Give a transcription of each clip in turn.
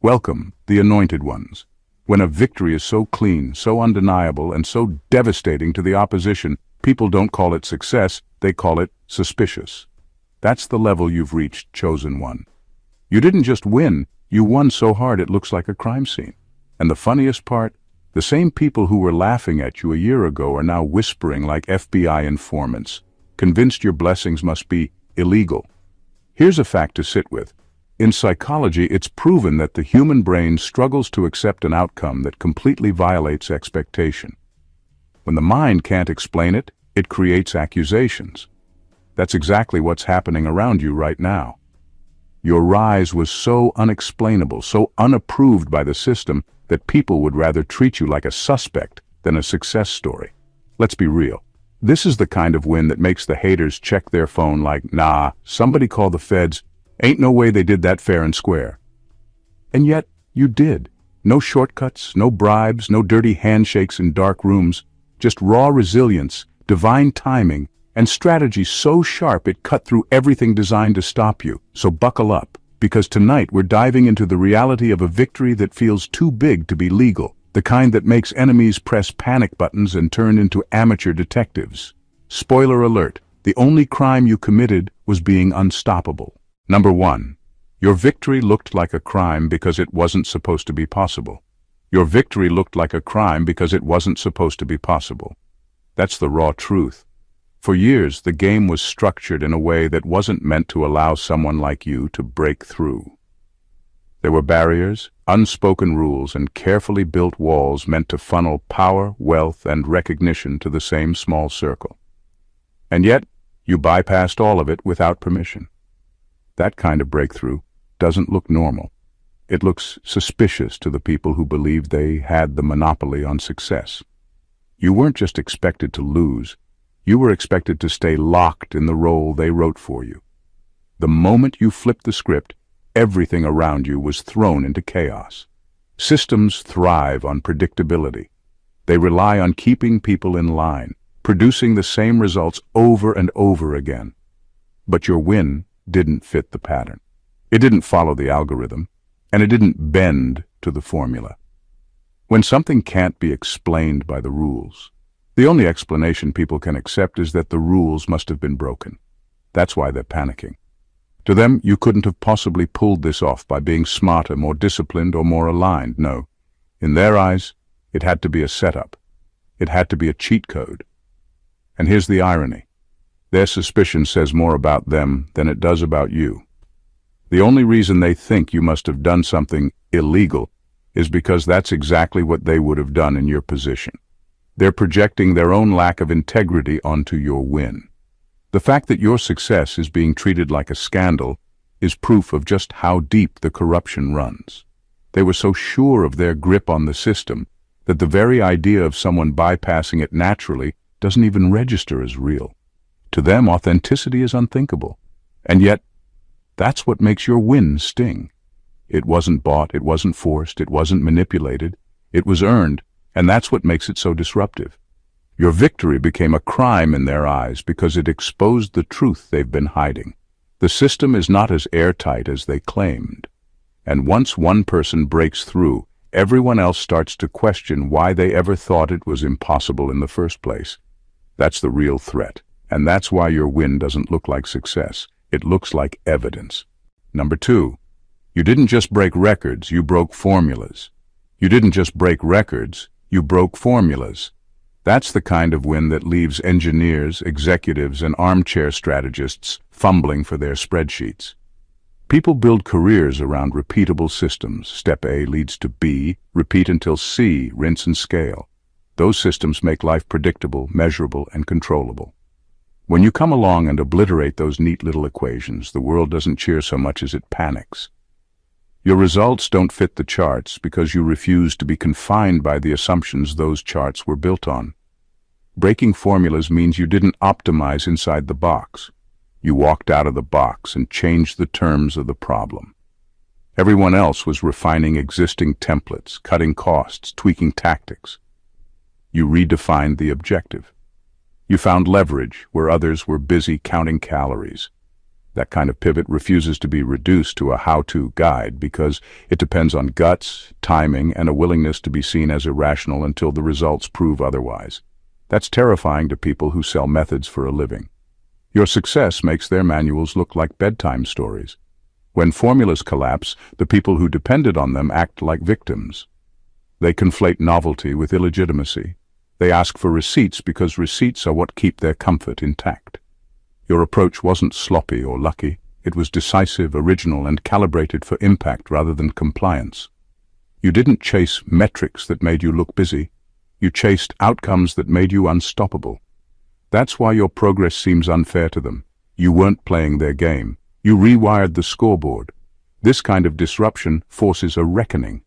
Welcome, the anointed ones. When a victory is so clean, so undeniable, and so devastating to the opposition, people don't call it success, they call it suspicious. That's the level you've reached, chosen one. You didn't just win, you won so hard it looks like a crime scene. And the funniest part, the same people who were laughing at you a year ago are now whispering like FBI informants, convinced your blessings must be illegal. Here's a fact to sit with. In psychology, it's proven that the human brain struggles to accept an outcome that completely violates expectation. When the mind can't explain it, it creates accusations. That's exactly what's happening around you right now. Your rise was so unexplainable, so unapproved by the system, that people would rather treat you like a suspect than a success story. Let's be real. This is the kind of win that makes the haters check their phone like, nah, somebody call the feds. Ain't no way they did that fair and square. And yet, you did. No shortcuts, no bribes, no dirty handshakes in dark rooms, just raw resilience, divine timing, and strategy so sharp it cut through everything designed to stop you. So buckle up, because tonight we're diving into the reality of a victory that feels too big to be legal, the kind that makes enemies press panic buttons and turn into amateur detectives. Spoiler alert, the only crime you committed was being unstoppable. Number 1. Your victory looked like a crime because it wasn't supposed to be possible. Your victory looked like a crime because it wasn't supposed to be possible. That's the raw truth. For years, the game was structured in a way that wasn't meant to allow someone like you to break through. There were barriers, unspoken rules, and carefully built walls meant to funnel power, wealth, and recognition to the same small circle. And yet, you bypassed all of it without permission. That kind of breakthrough doesn't look normal. It looks suspicious to the people who believed they had the monopoly on success. You weren't just expected to lose, you were expected to stay locked in the role they wrote for you. The moment you flipped the script, everything around you was thrown into chaos. Systems thrive on predictability. They rely on keeping people in line, producing the same results over and over again. But your win didn't fit the pattern. It didn't follow the algorithm, and it didn't bend to the formula. When something can't be explained by the rules, the only explanation people can accept is that the rules must have been broken. That's why they're panicking. To them, you couldn't have possibly pulled this off by being smarter, more disciplined, or more aligned. No. In their eyes, it had to be a setup. It had to be a cheat code. And here's the irony. Their suspicion says more about them than it does about you. The only reason they think you must have done something illegal is because that's exactly what they would have done in your position. They're projecting their own lack of integrity onto your win. The fact that your success is being treated like a scandal is proof of just how deep the corruption runs. They were so sure of their grip on the system that the very idea of someone bypassing it naturally doesn't even register as real. To them, authenticity is unthinkable. And yet, that's what makes your win sting. It wasn't bought, it wasn't forced, it wasn't manipulated. It was earned, and that's what makes it so disruptive. Your victory became a crime in their eyes because it exposed the truth they've been hiding. The system is not as airtight as they claimed. And once one person breaks through, everyone else starts to question why they ever thought it was impossible in the first place. That's the real threat. And that's why your win doesn't look like success. It looks like evidence. Number 2, you didn't just break records, you broke formulas. You didn't just break records, you broke formulas. That's the kind of win that leaves engineers, executives, and armchair strategists fumbling for their spreadsheets. People build careers around repeatable systems. Step A leads to B, repeat until C, rinse and scale. Those systems make life predictable, measurable, and controllable. When you come along and obliterate those neat little equations, the world doesn't cheer so much as it panics. Your results don't fit the charts because you refuse to be confined by the assumptions those charts were built on. Breaking formulas means you didn't optimize inside the box. You walked out of the box and changed the terms of the problem. Everyone else was refining existing templates, cutting costs, tweaking tactics. You redefined the objective. You found leverage where others were busy counting calories. That kind of pivot refuses to be reduced to a how-to guide because it depends on guts, timing, and a willingness to be seen as irrational until the results prove otherwise. That's terrifying to people who sell methods for a living. Your success makes their manuals look like bedtime stories. When formulas collapse, the people who depended on them act like victims. They conflate novelty with illegitimacy. They ask for receipts because receipts are what keep their comfort intact. Your approach wasn't sloppy or lucky. It was decisive, original, and calibrated for impact rather than compliance. You didn't chase metrics that made you look busy. You chased outcomes that made you unstoppable. That's why your progress seems unfair to them. You weren't playing their game. You rewired the scoreboard. This kind of disruption forces a reckoning.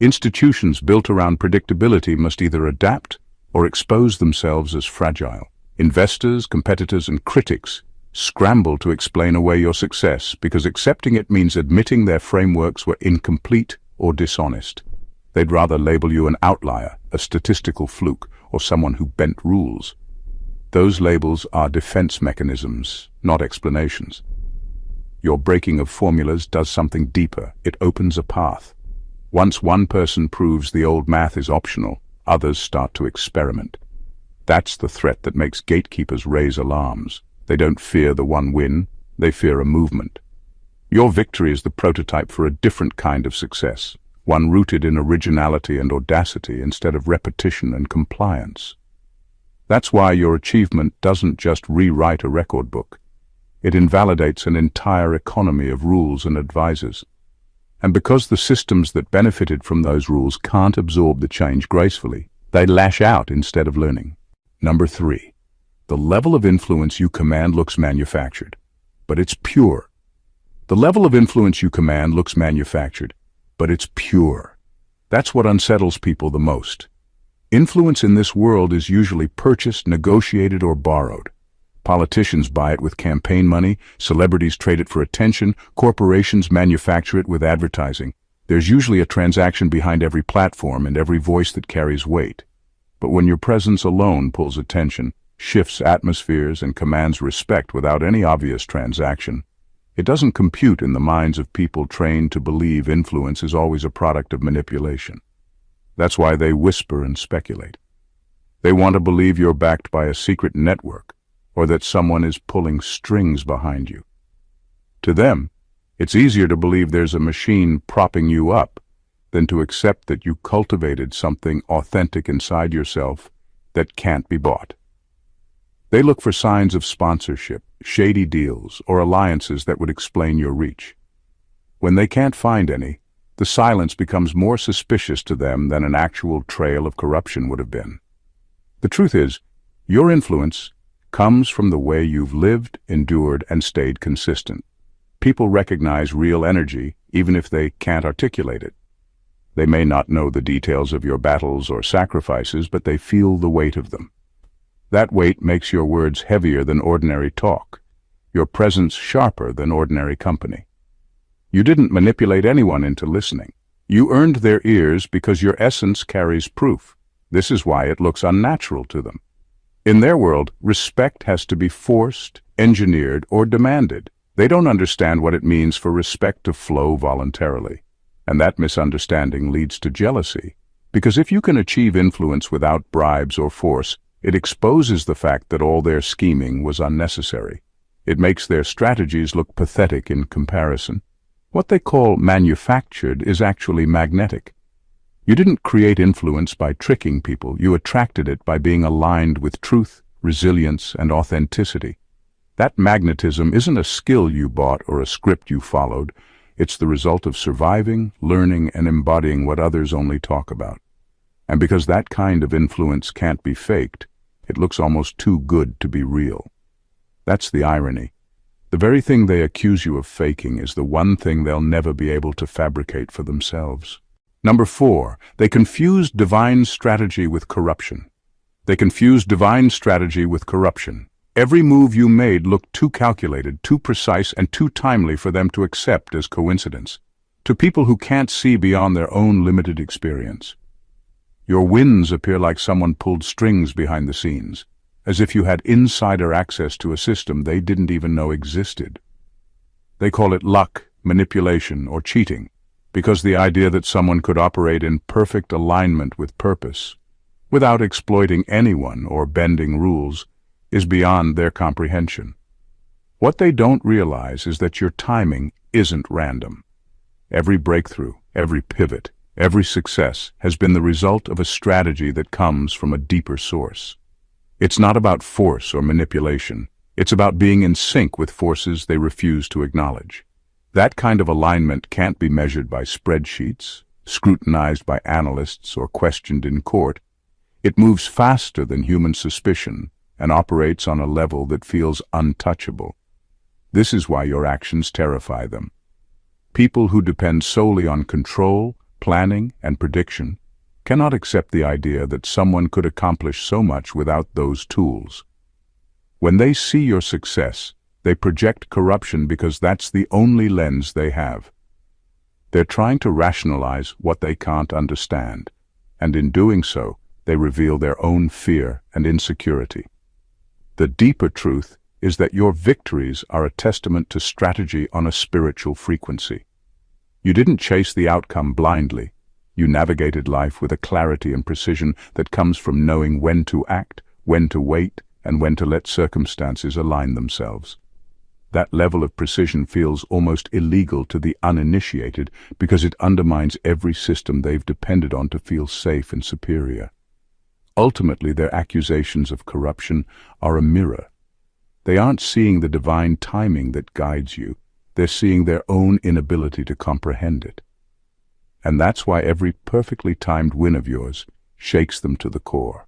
Institutions built around predictability must either adapt or expose themselves as fragile. Investors, competitors, and critics scramble to explain away your success because accepting it means admitting their frameworks were incomplete or dishonest. They'd rather label you an outlier, a statistical fluke, or someone who bent rules. Those labels are defense mechanisms, not explanations. Your breaking of formulas does something deeper. It opens a path. Once one person proves the old math is optional, others start to experiment. That's the threat that makes gatekeepers raise alarms. They don't fear the one win, they fear a movement. Your victory is the prototype for a different kind of success, one rooted in originality and audacity instead of repetition and compliance. That's why your achievement doesn't just rewrite a record book. It invalidates an entire economy of rules and advisors. And because the systems that benefited from those rules can't absorb the change gracefully, they lash out instead of learning. Number 3. The level of influence you command looks manufactured, but it's pure. The level of influence you command looks manufactured, but it's pure. That's what unsettles people the most. Influence in this world is usually purchased, negotiated, or borrowed. Politicians buy it with campaign money, celebrities trade it for attention, corporations manufacture it with advertising. There's usually a transaction behind every platform and every voice that carries weight. But when your presence alone pulls attention, shifts atmospheres, and commands respect without any obvious transaction, it doesn't compute in the minds of people trained to believe influence is always a product of manipulation. That's why they whisper and speculate. They want to believe you're backed by a secret network, or that someone is pulling strings behind you. To them, it's easier to believe there's a machine propping you up than to accept that you cultivated something authentic inside yourself that can't be bought. They look for signs of sponsorship, shady deals, or alliances that would explain your reach. When they can't find any, the silence becomes more suspicious to them than an actual trail of corruption would have been. The truth is, your influence comes from the way you've lived, endured, and stayed consistent. People recognize real energy even if they can't articulate it. They may not know the details of your battles or sacrifices, but they feel the weight of them. That weight makes your words heavier than ordinary talk, your presence sharper than ordinary company. You didn't manipulate anyone into listening. You earned their ears because your essence carries proof. This is why it looks unnatural to them. In their world, respect has to be forced, engineered, or demanded. They don't understand what it means for respect to flow voluntarily. And that misunderstanding leads to jealousy. Because if you can achieve influence without bribes or force, it exposes the fact that all their scheming was unnecessary. It makes their strategies look pathetic in comparison. What they call manufactured is actually magnetic. You didn't create influence by tricking people. You attracted it by being aligned with truth, resilience, and authenticity. That magnetism isn't a skill you bought or a script you followed. It's the result of surviving, learning, and embodying what others only talk about. And because that kind of influence can't be faked, it looks almost too good to be real. That's the irony. The very thing they accuse you of faking is the one thing they'll never be able to fabricate for themselves. Number 4, they confuse divine strategy with corruption. They confuse divine strategy with corruption. Every move you made looked too calculated, too precise, and too timely for them to accept as coincidence. To people who can't see beyond their own limited experience, your wins appear like someone pulled strings behind the scenes, as if you had insider access to a system they didn't even know existed. They call it luck, manipulation, or cheating, because the idea that someone could operate in perfect alignment with purpose, without exploiting anyone or bending rules, is beyond their comprehension. What they don't realize is that your timing isn't random. Every breakthrough, every pivot, every success has been the result of a strategy that comes from a deeper source. It's not about force or manipulation. It's about being in sync with forces they refuse to acknowledge. That kind of alignment can't be measured by spreadsheets, scrutinized by analysts, or questioned in court. It moves faster than human suspicion and operates on a level that feels untouchable. This is why your actions terrify them. People who depend solely on control, planning, and prediction cannot accept the idea that someone could accomplish so much without those tools. When they see your success, they project corruption because that's the only lens they have. They're trying to rationalize what they can't understand, and in doing so, they reveal their own fear and insecurity. The deeper truth is that your victories are a testament to strategy on a spiritual frequency. You didn't chase the outcome blindly. You navigated life with a clarity and precision that comes from knowing when to act, when to wait, and when to let circumstances align themselves. That level of precision feels almost illegal to the uninitiated because it undermines every system they've depended on to feel safe and superior. Ultimately, their accusations of corruption are a mirror. They aren't seeing the divine timing that guides you. They're seeing their own inability to comprehend it. And that's why every perfectly timed win of yours shakes them to the core.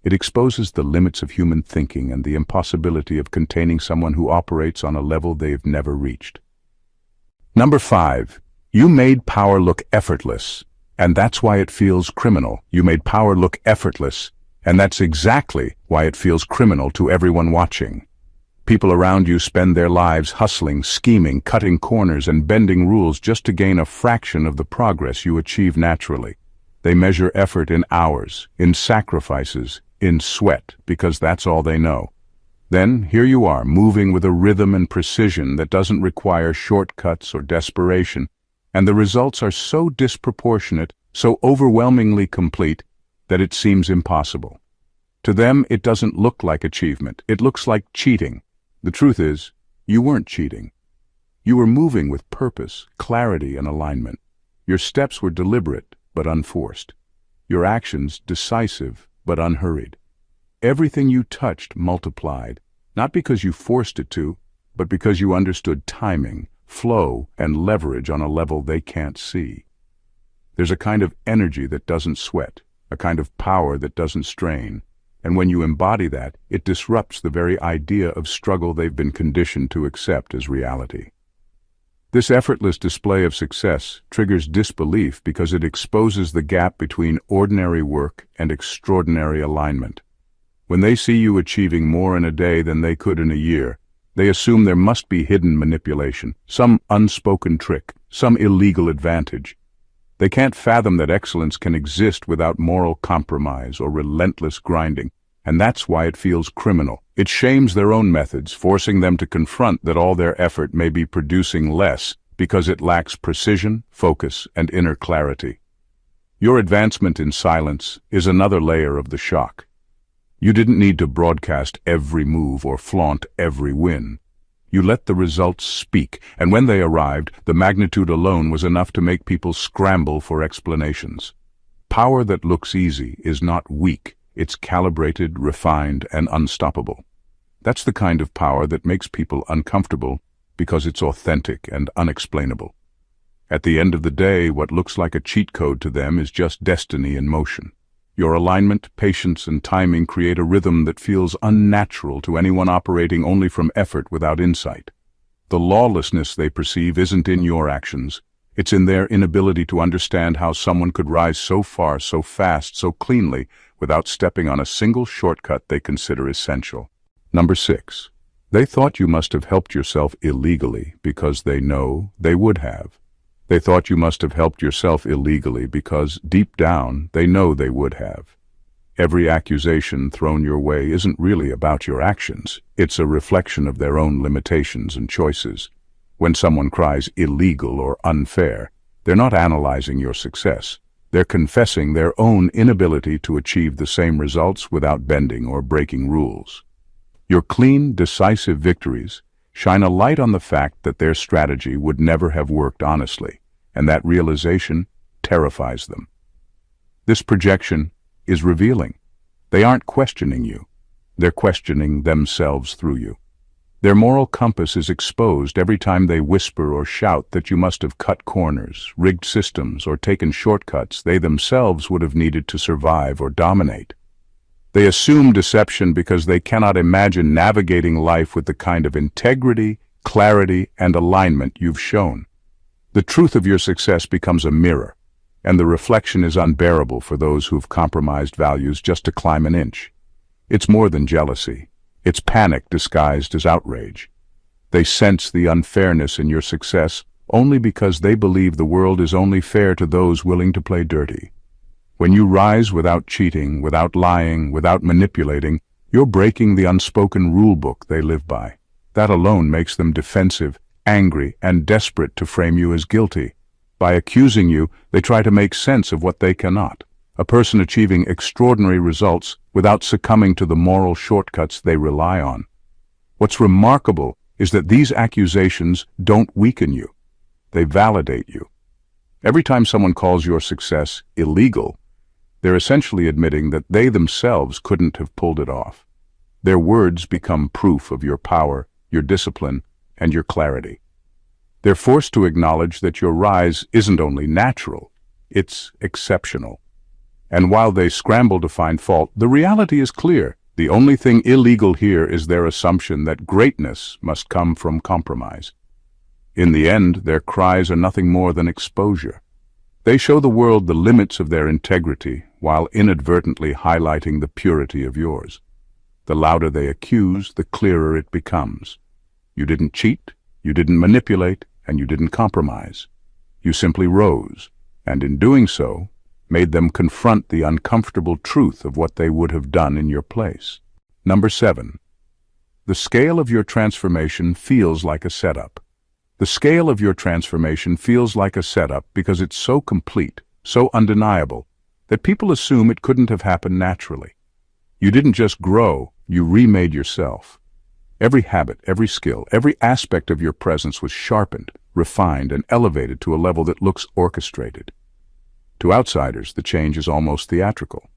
It exposes the limits of human thinking and the impossibility of containing someone who operates on a level they've never reached. Number 5. You made power look effortless, and that's why it feels criminal. You made power look effortless, and that's exactly why it feels criminal to everyone watching. People around you spend their lives hustling, scheming, cutting corners, and bending rules just to gain a fraction of the progress you achieve naturally. They measure effort in hours, in sacrifices, in sweat, because that's all they know. Then, here you are, moving with a rhythm and precision that doesn't require shortcuts or desperation, and the results are so disproportionate, so overwhelmingly complete, that it seems impossible. To them, it doesn't look like achievement. It looks like cheating. The truth is, you weren't cheating. You were moving with purpose, clarity, and alignment. Your steps were deliberate, but unforced. Your actions decisive, but unhurried. Everything you touched multiplied, not because you forced it to, but because you understood timing, flow, and leverage on a level they can't see. There's a kind of energy that doesn't sweat, a kind of power that doesn't strain, and when you embody that, it disrupts the very idea of struggle they've been conditioned to accept as reality. This effortless display of success triggers disbelief because it exposes the gap between ordinary work and extraordinary alignment. When they see you achieving more in a day than they could in a year, they assume there must be hidden manipulation, some unspoken trick, some illegal advantage. They can't fathom that excellence can exist without moral compromise or relentless grinding, and that's why it feels criminal. It shames their own methods, forcing them to confront that all their effort may be producing less because it lacks precision, focus, and inner clarity. Your advancement in silence is another layer of the shock. You didn't need to broadcast every move or flaunt every win. You let the results speak, and when they arrived, the magnitude alone was enough to make people scramble for explanations. Power that looks easy is not weak. It's calibrated, refined, and unstoppable. That's the kind of power that makes people uncomfortable because it's authentic and unexplainable. At the end of the day, what looks like a cheat code to them is just destiny in motion. Your alignment, patience, and timing create a rhythm that feels unnatural to anyone operating only from effort without insight. The lawlessness they perceive isn't in your actions. It's in their inability to understand how someone could rise so far, so fast, so cleanly, without stepping on a single shortcut they consider essential. Number 6. They thought you must have helped yourself illegally because they know they would have. They thought you must have helped yourself illegally because, deep down, they know they would have. Every accusation thrown your way isn't really about your actions. It's a reflection of their own limitations and choices. When someone cries illegal or unfair, they're not analyzing your success. They're confessing their own inability to achieve the same results without bending or breaking rules. Your clean, decisive victories shine a light on the fact that their strategy would never have worked honestly, and that realization terrifies them. This projection is revealing. They aren't questioning you. They're questioning themselves through you. Their moral compass is exposed every time they whisper or shout that you must have cut corners, rigged systems, or taken shortcuts they themselves would have needed to survive or dominate. They assume deception because they cannot imagine navigating life with the kind of integrity, clarity, and alignment you've shown. The truth of your success becomes a mirror, and the reflection is unbearable for those who've compromised values just to climb an inch. It's more than jealousy. It's panic disguised as outrage. They sense the unfairness in your success only because they believe the world is only fair to those willing to play dirty. When you rise without cheating, without lying, without manipulating, you're breaking the unspoken rule book they live by. That alone makes them defensive, angry, and desperate to frame you as guilty. By accusing you, they try to make sense of what they cannot. A person achieving extraordinary results without succumbing to the moral shortcuts they rely on. What's remarkable is that these accusations don't weaken you. They validate you. Every time someone calls your success illegal, they're essentially admitting that they themselves couldn't have pulled it off. Their words become proof of your power, your discipline, and your clarity. They're forced to acknowledge that your rise isn't only natural, it's exceptional. And while they scramble to find fault, the reality is clear. The only thing illegal here is their assumption that greatness must come from compromise. In the end, their cries are nothing more than exposure. They show the world the limits of their integrity while inadvertently highlighting the purity of yours. The louder they accuse, the clearer it becomes. You didn't cheat, you didn't manipulate, and you didn't compromise. You simply rose, and in doing so, made them confront the uncomfortable truth of what they would have done in your place. Number 7. The scale of your transformation feels like a setup. The scale of your transformation feels like a setup because it's so complete, so undeniable, that people assume it couldn't have happened naturally. You didn't just grow, you remade yourself. Every habit, every skill, every aspect of your presence was sharpened, refined, and elevated to a level that looks orchestrated. To outsiders, the change is almost theatrical.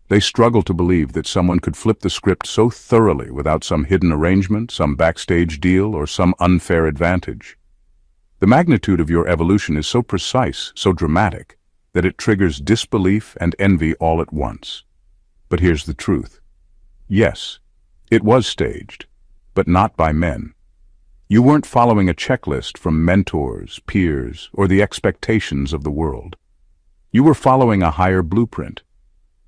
They struggle to believe that someone could flip the script so thoroughly without some hidden arrangement, some backstage deal, or some unfair advantage. The magnitude of your evolution is so precise, so dramatic, that it triggers disbelief and envy all at once. But here's the truth. Yes, it was staged, but not by men. You weren't following a checklist from mentors, peers, or the expectations of the world. You were following a higher blueprint.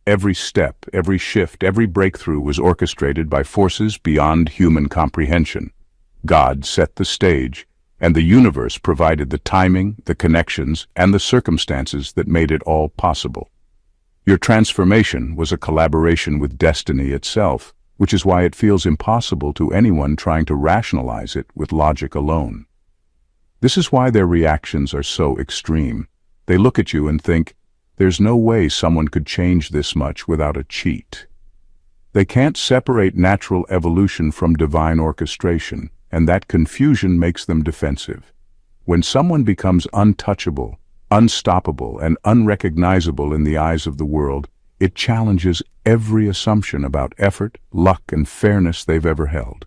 Every step, every shift, every breakthrough was orchestrated by forces beyond human comprehension. God set the stage, and the universe provided the timing, the connections, and the circumstances that made it all possible. Your transformation was a collaboration with destiny itself, which is why it feels impossible to anyone trying to rationalize it with logic alone. This is why their reactions are so extreme. They look at you and think, there's no way someone could change this much without a cheat. They can't separate natural evolution from divine orchestration, and that confusion makes them defensive. When someone becomes untouchable, unstoppable, and unrecognizable in the eyes of the world, it challenges every assumption about effort, luck, and fairness they've ever held.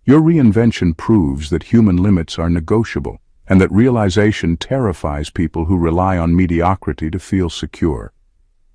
Your reinvention proves that human limits are negotiable, and that realization terrifies people who rely on mediocrity to feel secure.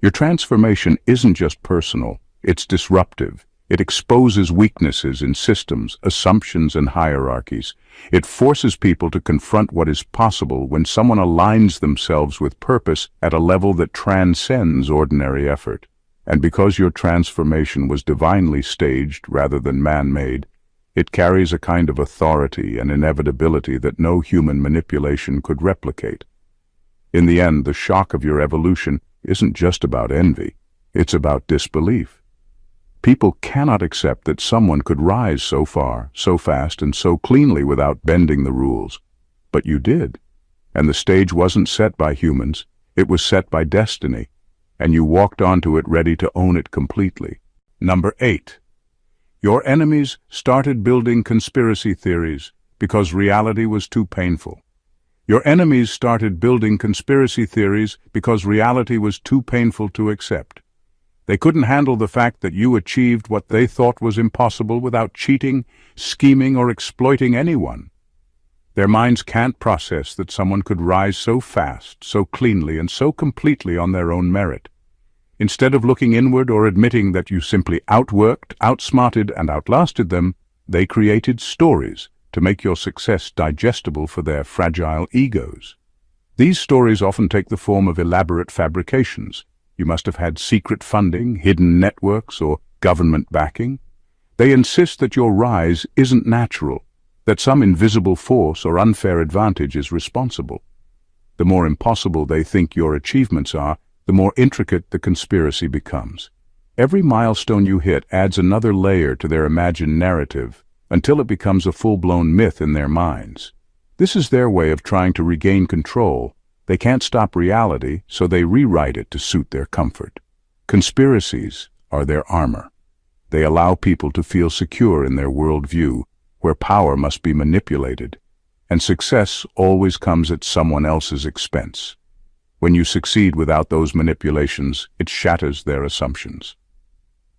Your transformation isn't just personal, it's disruptive. It exposes weaknesses in systems, assumptions, and hierarchies. It forces people to confront what is possible when someone aligns themselves with purpose at a level that transcends ordinary effort. And because your transformation was divinely staged rather than man-made, it carries a kind of authority and inevitability that no human manipulation could replicate. In the end, the shock of your evolution isn't just about envy, it's about disbelief. People cannot accept that someone could rise so far, so fast, and so cleanly without bending the rules. But you did. And the stage wasn't set by humans, it was set by destiny, and you walked onto it ready to own it completely. Number 8. Your enemies started building conspiracy theories because reality was too painful. Your enemies started building conspiracy theories because reality was too painful to accept. They couldn't handle the fact that you achieved what they thought was impossible without cheating, scheming, or exploiting anyone. Their minds can't process that someone could rise so fast, so cleanly, and so completely on their own merit. Instead of looking inward or admitting that you simply outworked, outsmarted, and outlasted them, they created stories to make your success digestible for their fragile egos. These stories often take the form of elaborate fabrications. You must have had secret funding, hidden networks, or government backing. They insist that your rise isn't natural, that some invisible force or unfair advantage is responsible. The more impossible they think your achievements are, the more intricate the conspiracy becomes. Every milestone you hit adds another layer to their imagined narrative, until it becomes a full-blown myth in their minds. This is their way of trying to regain control. They can't stop reality, so they rewrite it to suit their comfort. Conspiracies are their armor. They allow people to feel secure in their worldview, where power must be manipulated, and success always comes at someone else's expense. When you succeed without those manipulations, it shatters their assumptions.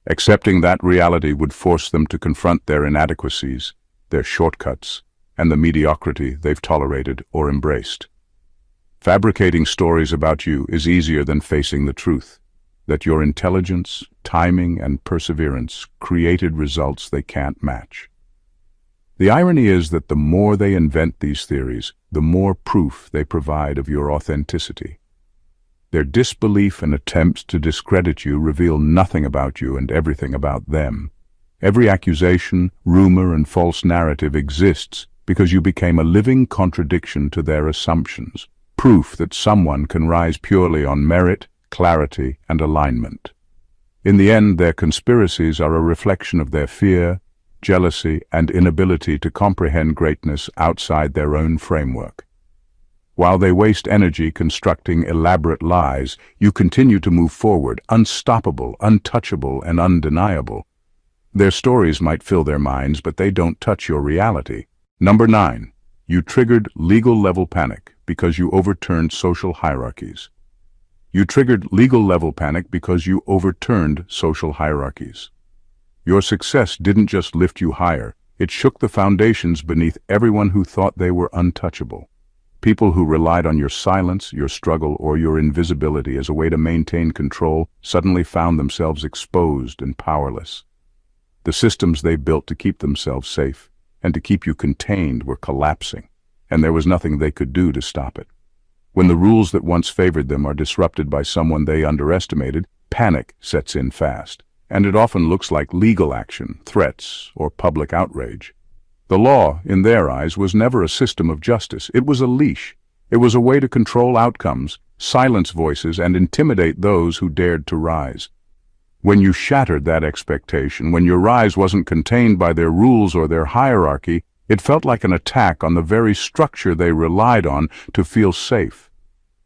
Accepting that reality would force them to confront their inadequacies, their shortcuts, and the mediocrity they've tolerated or embraced. Fabricating stories about you is easier than facing the truth, that your intelligence, timing, and perseverance created results they can't match. The irony is that the more they invent these theories, the more proof they provide of your authenticity. Their disbelief and attempts to discredit you reveal nothing about you and everything about them. Every accusation, rumor, and false narrative exists because you became a living contradiction to their assumptions. Proof that someone can rise purely on merit, clarity, and alignment. In the end, their conspiracies are a reflection of their fear, jealousy, and inability to comprehend greatness outside their own framework. While they waste energy constructing elaborate lies, you continue to move forward, unstoppable, untouchable, and undeniable. Their stories might fill their minds, but they don't touch your reality. Number 9. You triggered legal-level panic because you overturned social hierarchies. You triggered legal-level panic because you overturned social hierarchies. Your success didn't just lift you higher, it shook the foundations beneath everyone who thought they were untouchable. People who relied on your silence, your struggle, or your invisibility as a way to maintain control suddenly found themselves exposed and powerless. The systems they built to keep themselves safe and to keep you contained were collapsing, and there was nothing they could do to stop it. When the rules that once favored them are disrupted by someone they underestimated, panic sets in fast, and it often looks like legal action, threats, or public outrage. The law, in their eyes, was never a system of justice. It was a leash. It was a way to control outcomes, silence voices, and intimidate those who dared to rise. When you shattered that expectation, when your rise wasn't contained by their rules or their hierarchy, it felt like an attack on the very structure they relied on to feel safe.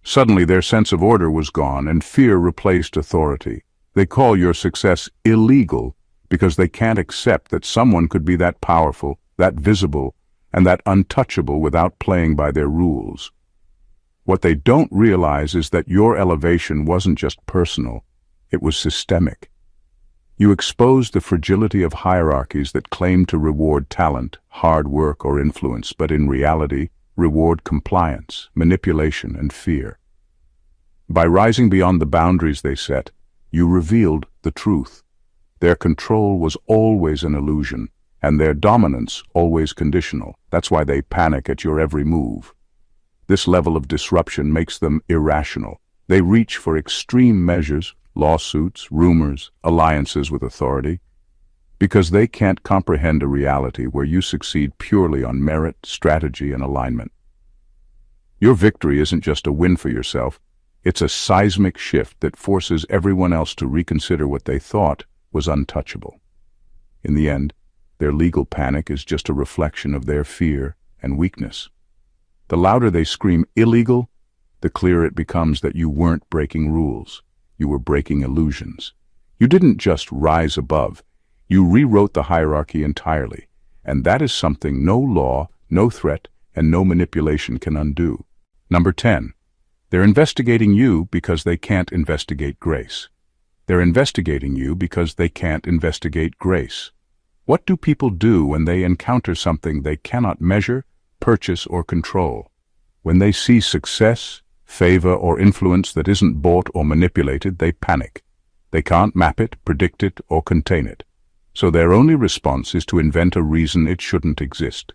Suddenly their sense of order was gone and fear replaced authority. They call your success illegal because they can't accept that someone could be that powerful, that visible, and that untouchable without playing by their rules. What they don't realize is that your elevation wasn't just personal, it was systemic. You exposed the fragility of hierarchies that claim to reward talent, hard work, or influence, but in reality reward compliance, manipulation, and fear. By rising beyond the boundaries they set, you revealed the truth. Their control was always an illusion, and their dominance always conditional. That's why they panic at your every move. This level of disruption makes them irrational. They reach for extreme measures, lawsuits, rumors, alliances with authority, because they can't comprehend a reality where you succeed purely on merit, strategy, and alignment. Your victory isn't just a win for yourself, it's a seismic shift that forces everyone else to reconsider what they thought was untouchable. In the end, their legal panic is just a reflection of their fear and weakness. The louder they scream illegal, the clearer it becomes that you weren't breaking rules. You were breaking illusions. You didn't just rise above. You rewrote the hierarchy entirely, and that is something no law, no threat, and no manipulation can undo. Number 10. They're investigating you because they can't investigate grace. They're investigating you because they can't investigate grace. What do people do when they encounter something they cannot measure, purchase, or control? When they see success, favor, or influence that isn't bought or manipulated, they panic. They can't map it, predict it, or contain it. So their only response is to invent a reason it shouldn't exist.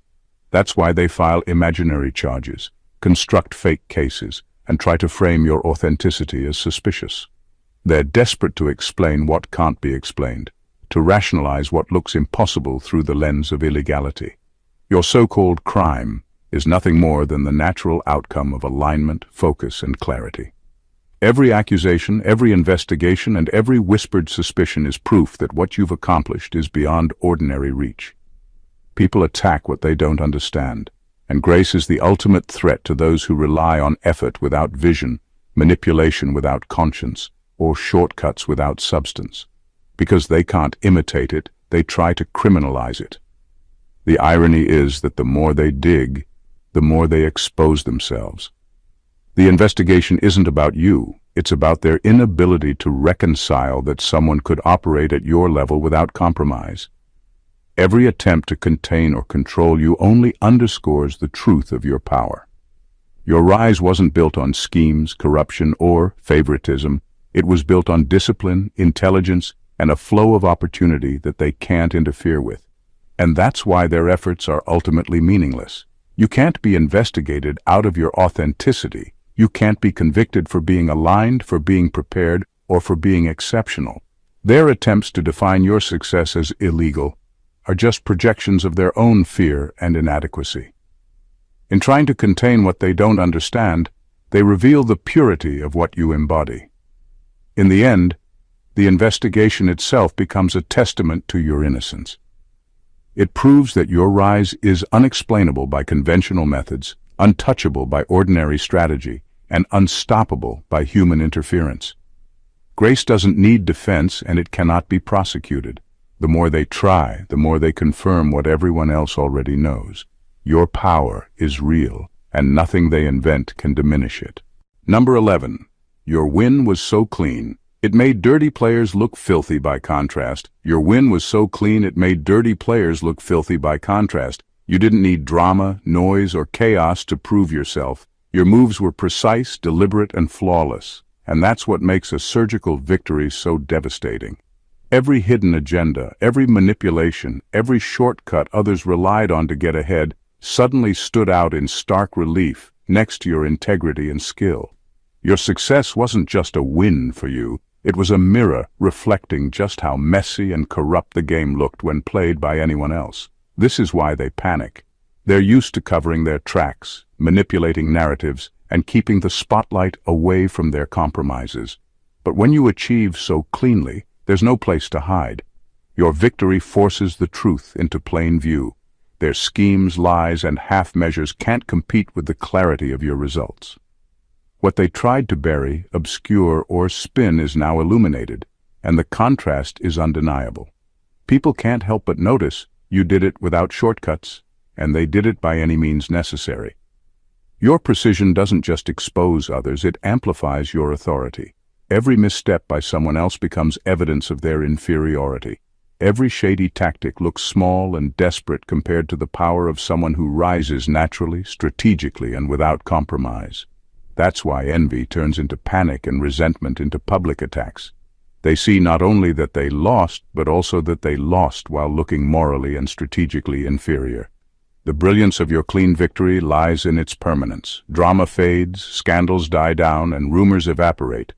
That's why they file imaginary charges, construct fake cases, and try to frame your authenticity as suspicious. They're desperate to explain what can't be explained, to rationalize what looks impossible through the lens of illegality. Your so-called crime is nothing more than the natural outcome of alignment, focus, and clarity. Every accusation, every investigation, and every whispered suspicion is proof that what you've accomplished is beyond ordinary reach. People attack what they don't understand, and grace is the ultimate threat to those who rely on effort without vision, manipulation without conscience, or shortcuts without substance. Because they can't imitate it, they try to criminalize it. The irony is that the more they dig, the more they expose themselves. The investigation isn't about you, it's about their inability to reconcile that someone could operate at your level without compromise. Every attempt to contain or control you only underscores the truth of your power. Your rise wasn't built on schemes, corruption, or favoritism. It was built on discipline, intelligence, and a flow of opportunity that they can't interfere with. And that's why their efforts are ultimately meaningless. You can't be investigated out of your authenticity. You can't be convicted for being aligned, for being prepared, or for being exceptional. Their attempts to define your success as illegal are just projections of their own fear and inadequacy. In trying to contain what they don't understand, they reveal the purity of what you embody. In the end, the investigation itself becomes a testament to your innocence. It proves that your rise is unexplainable by conventional methods, untouchable by ordinary strategy, and unstoppable by human interference. Grace doesn't need defense, and it cannot be prosecuted. The more they try, the more they confirm what everyone else already knows. Your power is real, and nothing they invent can diminish it. Number 11. Your win was so clean, it made dirty players look filthy by contrast. Your win was so clean it made dirty players look filthy by contrast. You didn't need drama, noise, or chaos to prove yourself. Your moves were precise, deliberate, and flawless. And that's what makes a surgical victory so devastating. Every hidden agenda, every manipulation, every shortcut others relied on to get ahead suddenly stood out in stark relief next to your integrity and skill. Your success wasn't just a win for you. It was a mirror reflecting just how messy and corrupt the game looked when played by anyone else. This is why they panic. They're used to covering their tracks, manipulating narratives, and keeping the spotlight away from their compromises. But when you achieve so cleanly, there's no place to hide. Your victory forces the truth into plain view. Their schemes, lies, and half-measures can't compete with the clarity of your results. What they tried to bury, obscure, or spin is now illuminated, and the contrast is undeniable. People can't help but notice you did it without shortcuts, and they did it by any means necessary. Your precision doesn't just expose others, it amplifies your authority. Every misstep by someone else becomes evidence of their inferiority. Every shady tactic looks small and desperate compared to the power of someone who rises naturally, strategically, and without compromise. That's why envy turns into panic and resentment into public attacks. They see not only that they lost, but also that they lost while looking morally and strategically inferior. The brilliance of your clean victory lies in its permanence. Drama fades, scandals die down, and rumors evaporate.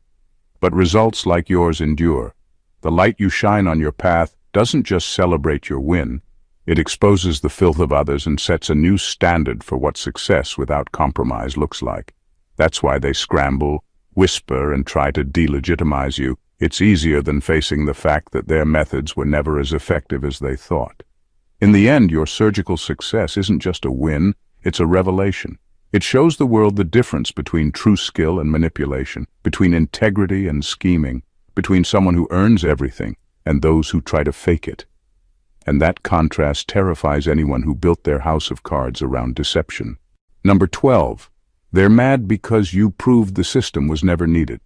But results like yours endure. The light you shine on your path doesn't just celebrate your win, it exposes the filth of others and sets a new standard for what success without compromise looks like. That's why they scramble, whisper, and try to delegitimize you, It's easier than facing the fact that their methods were never as effective as they thought. In the end, your surgical success isn't just a win, it's a revelation. It shows the world the difference between true skill and manipulation, between integrity and scheming, between someone who earns everything and those who try to fake it. And that contrast terrifies anyone who built their house of cards around deception. Number 12. They're mad because you proved the system was never needed.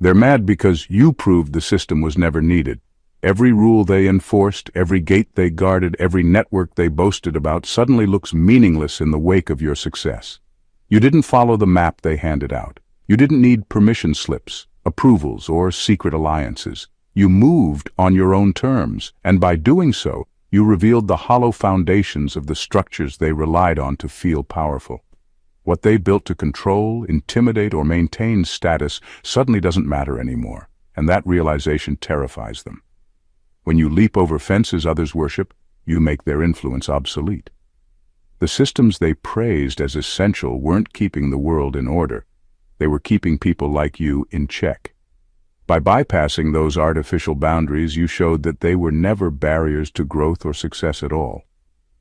They're mad because you proved the system was never needed. Every rule they enforced, every gate they guarded, every network they boasted about suddenly looks meaningless in the wake of your success. You didn't follow the map they handed out. You didn't need permission slips, approvals, or secret alliances. You moved on your own terms, and by doing so, you revealed the hollow foundations of the structures they relied on to feel powerful. What they built to control, intimidate, or maintain status suddenly doesn't matter anymore, and that realization terrifies them. When you leap over fences others worship, you make their influence obsolete. The systems they praised as essential weren't keeping the world in order. They were keeping people like you in check. By bypassing those artificial boundaries, you showed that they were never barriers to growth or success at all.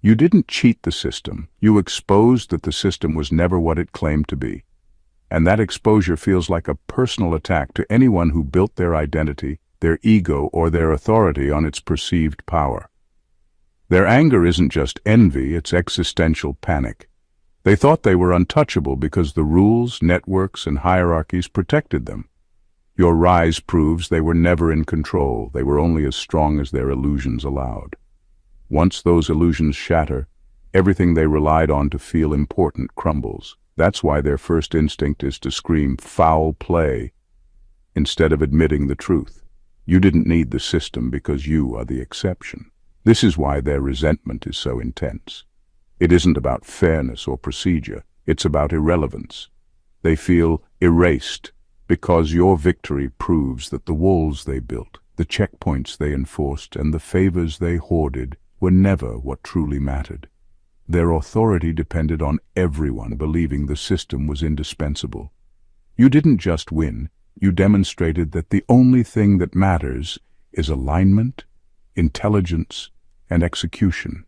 You didn't cheat the system. You exposed that the system was never what it claimed to be. And that exposure feels like a personal attack to anyone who built their identity, their ego, or their authority on its perceived power. Their anger isn't just envy, it's existential panic. They thought they were untouchable because the rules, networks, and hierarchies protected them. Your rise proves they were never in control. They were only as strong as their illusions allowed. Once those illusions shatter, everything they relied on to feel important crumbles. That's why their first instinct is to scream foul play instead of admitting the truth. You didn't need the system because you are the exception. This is why their resentment is so intense. It isn't about fairness or procedure. It's about irrelevance. They feel erased because your victory proves that the walls they built, the checkpoints they enforced, and the favors they hoarded were never what truly mattered. Their authority depended on everyone believing the system was indispensable. You didn't just win, you demonstrated that the only thing that matters is alignment, intelligence, and execution.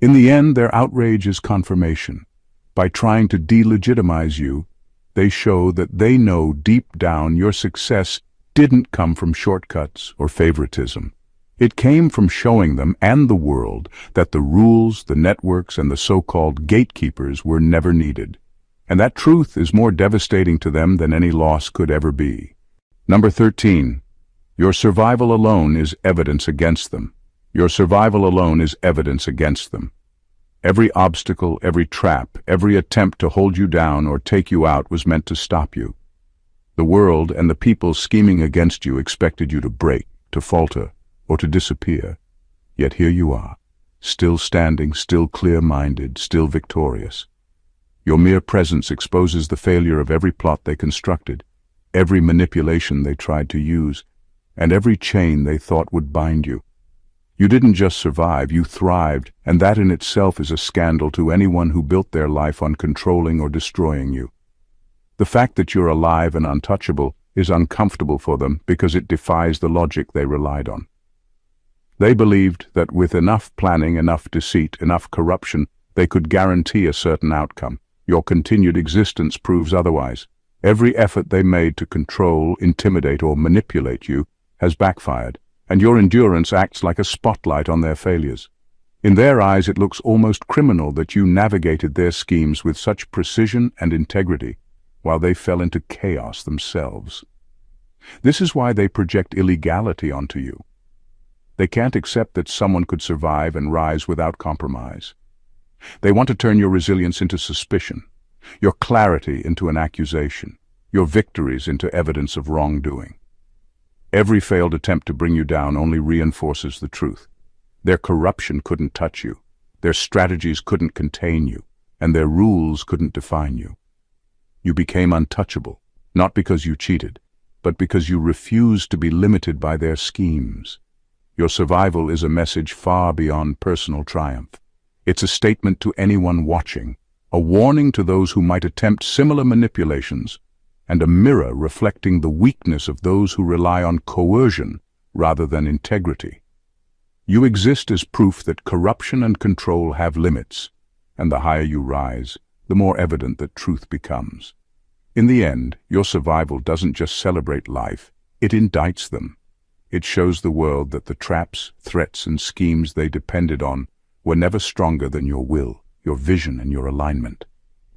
In the end, their outrage is confirmation. By trying to delegitimize you, they show that they know deep down your success didn't come from shortcuts or favoritism. It came from showing them and the world that the rules, the networks, and the so-called gatekeepers were never needed. And that truth is more devastating to them than any loss could ever be. Number 13. Your survival alone is evidence against them. Your survival alone is evidence against them. Every obstacle, every trap, every attempt to hold you down or take you out was meant to stop you. The world and the people scheming against you expected you to break, to falter, or to disappear. Yet here you are, still standing, still clear-minded, still victorious. Your mere presence exposes the failure of every plot they constructed, every manipulation they tried to use, and every chain they thought would bind you. You didn't just survive, you thrived, and that in itself is a scandal to anyone who built their life on controlling or destroying you. The fact that you're alive and untouchable is uncomfortable for them because it defies the logic they relied on. They believed that with enough planning, enough deceit, enough corruption, they could guarantee a certain outcome. Your continued existence proves otherwise. Every effort they made to control, intimidate, or manipulate you has backfired, and your endurance acts like a spotlight on their failures. In their eyes, it looks almost criminal that you navigated their schemes with such precision and integrity, while they fell into chaos themselves. This is why they project illegality onto you. They can't accept that someone could survive and rise without compromise. They want to turn your resilience into suspicion, your clarity into an accusation, your victories into evidence of wrongdoing. Every failed attempt to bring you down only reinforces the truth. Their corruption couldn't touch you, their strategies couldn't contain you, and their rules couldn't define you. You became untouchable, not because you cheated, but because you refused to be limited by their schemes. Your survival is a message far beyond personal triumph. It's a statement to anyone watching, a warning to those who might attempt similar manipulations, and a mirror reflecting the weakness of those who rely on coercion rather than integrity. You exist as proof that corruption and control have limits, and the higher you rise, the more evident that truth becomes. In the end, your survival doesn't just celebrate life, it indicts them. It shows the world that the traps, threats, and schemes they depended on were never stronger than your will, your vision, and your alignment.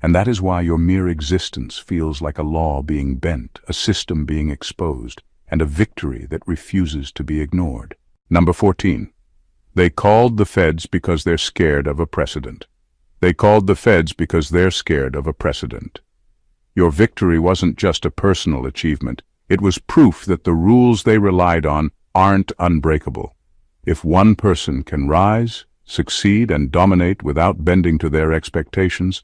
And that is why your mere existence feels like a law being bent, a system being exposed, and a victory that refuses to be ignored. Number 14. They called the feds because they're scared of a precedent. They called the feds because they're scared of a precedent. Your victory wasn't just a personal achievement. It was proof that the rules they relied on aren't unbreakable. If one person can rise, succeed, and dominate without bending to their expectations,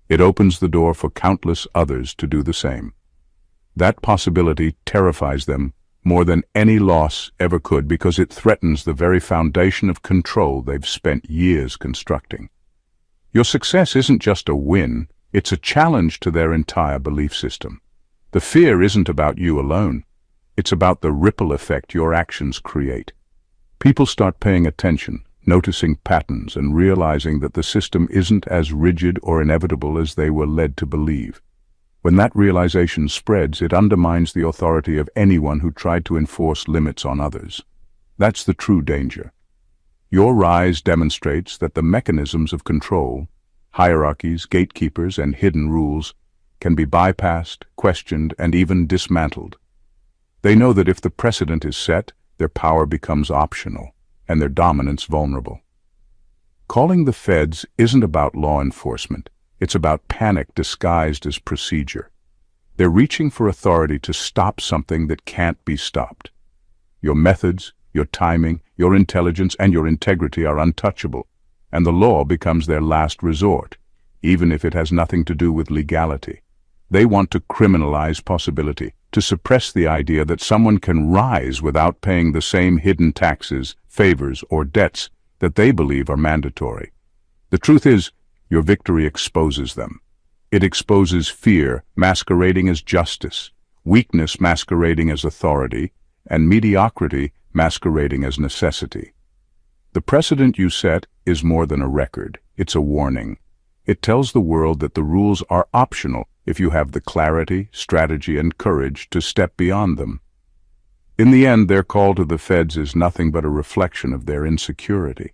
it opens the door for countless others to do the same. That possibility terrifies them more than any loss ever could because it threatens the very foundation of control they've spent years constructing. Your success isn't just a win, it's a challenge to their entire belief system. The fear isn't about you alone. It's about the ripple effect your actions create. People start paying attention, noticing patterns, and realizing that the system isn't as rigid or inevitable as they were led to believe. When that realization spreads, it undermines the authority of anyone who tried to enforce limits on others. That's the true danger. Your rise demonstrates that the mechanisms of control, hierarchies, gatekeepers, and hidden rules can be bypassed, questioned, and even dismantled. They know that if the precedent is set, their power becomes optional, and their dominance vulnerable. Calling the feds isn't about law enforcement. It's about panic disguised as procedure. They're reaching for authority to stop something that can't be stopped. Your methods, your timing, your intelligence, and your integrity are untouchable, and the law becomes their last resort, even if it has nothing to do with legality. They want to criminalize possibility, to suppress the idea that someone can rise without paying the same hidden taxes, favors, or debts that they believe are mandatory. The truth is, your victory exposes them. It exposes fear masquerading as justice, weakness masquerading as authority, and mediocrity masquerading as necessity. The precedent you set is more than a record. It's a warning. It tells the world that the rules are optional if you have the clarity, strategy, and courage to step beyond them. In the end, their call to the feds is nothing but a reflection of their insecurity.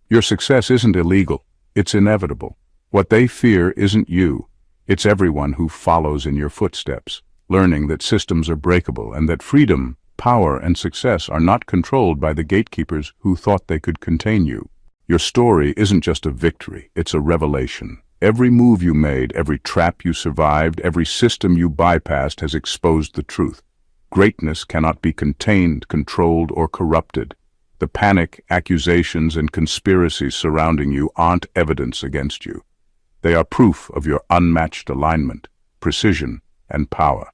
Your success isn't illegal. It's inevitable. What they fear isn't you. It's everyone who follows in your footsteps, learning that systems are breakable and that freedom, power, and success are not controlled by the gatekeepers who thought they could contain you. Your story isn't just a victory, it's a revelation. Every move you made, every trap you survived, every system you bypassed has exposed the truth. Greatness cannot be contained, controlled, or corrupted. The panic, accusations, and conspiracies surrounding you aren't evidence against you. They are proof of your unmatched alignment, precision, and power.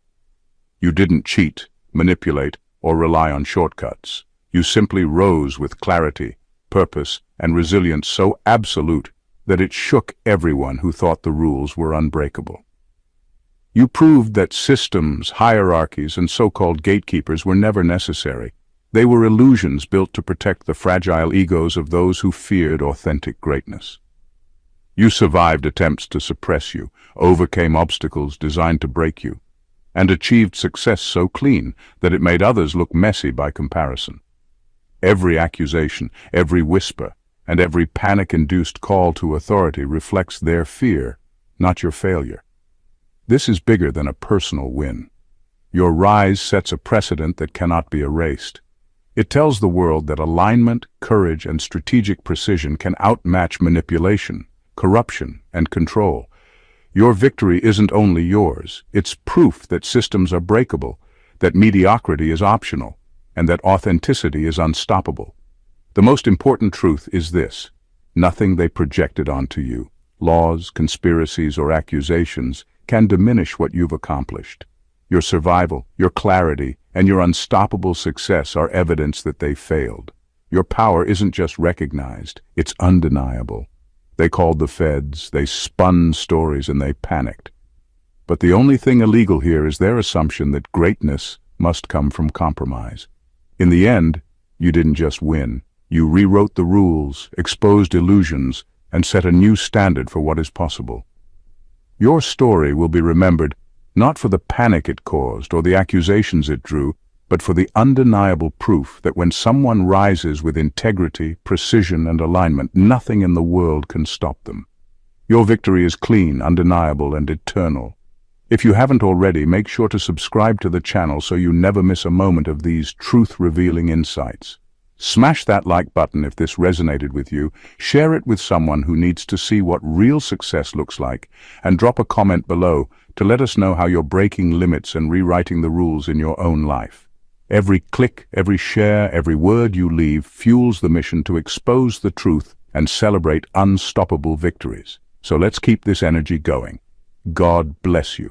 You didn't cheat, manipulate, or rely on shortcuts. You simply rose with clarity, purpose, and resilience so absolute that it shook everyone who thought the rules were unbreakable. You proved that systems, hierarchies, and so-called gatekeepers were never necessary. They were illusions built to protect the fragile egos of those who feared authentic greatness. You survived attempts to suppress you, overcame obstacles designed to break you, and achieved success so clean that it made others look messy by comparison. Every accusation, every whisper, and every panic-induced call to authority reflects their fear, not your failure. This is bigger than a personal win. Your rise sets a precedent that cannot be erased. It tells the world that alignment, courage, and strategic precision can outmatch manipulation, corruption, and control. Your victory isn't only yours, it's proof that systems are breakable, that mediocrity is optional, and that authenticity is unstoppable. The most important truth is this: nothing they projected onto you, laws, conspiracies, or accusations, can diminish what you've accomplished. Your survival, your clarity, and your unstoppable success are evidence that they failed. Your power isn't just recognized, it's undeniable. They called the feds, they spun stories, and they panicked. But the only thing illegal here is their assumption that greatness must come from compromise. In the end, you didn't just win. You rewrote the rules, exposed illusions, and set a new standard for what is possible. Your story will be remembered not for the panic it caused or the accusations it drew, but for the undeniable proof that when someone rises with integrity, precision, and alignment, nothing in the world can stop them. Your victory is clean, undeniable, and eternal. If you haven't already, make sure to subscribe to the channel so you never miss a moment of these truth-revealing insights. Smash that like button if this resonated with you, share it with someone who needs to see what real success looks like, and drop a comment below to let us know how you're breaking limits and rewriting the rules in your own life. Every click, every share, every word you leave fuels the mission to expose the truth and celebrate unstoppable victories. So let's keep this energy going. God bless you.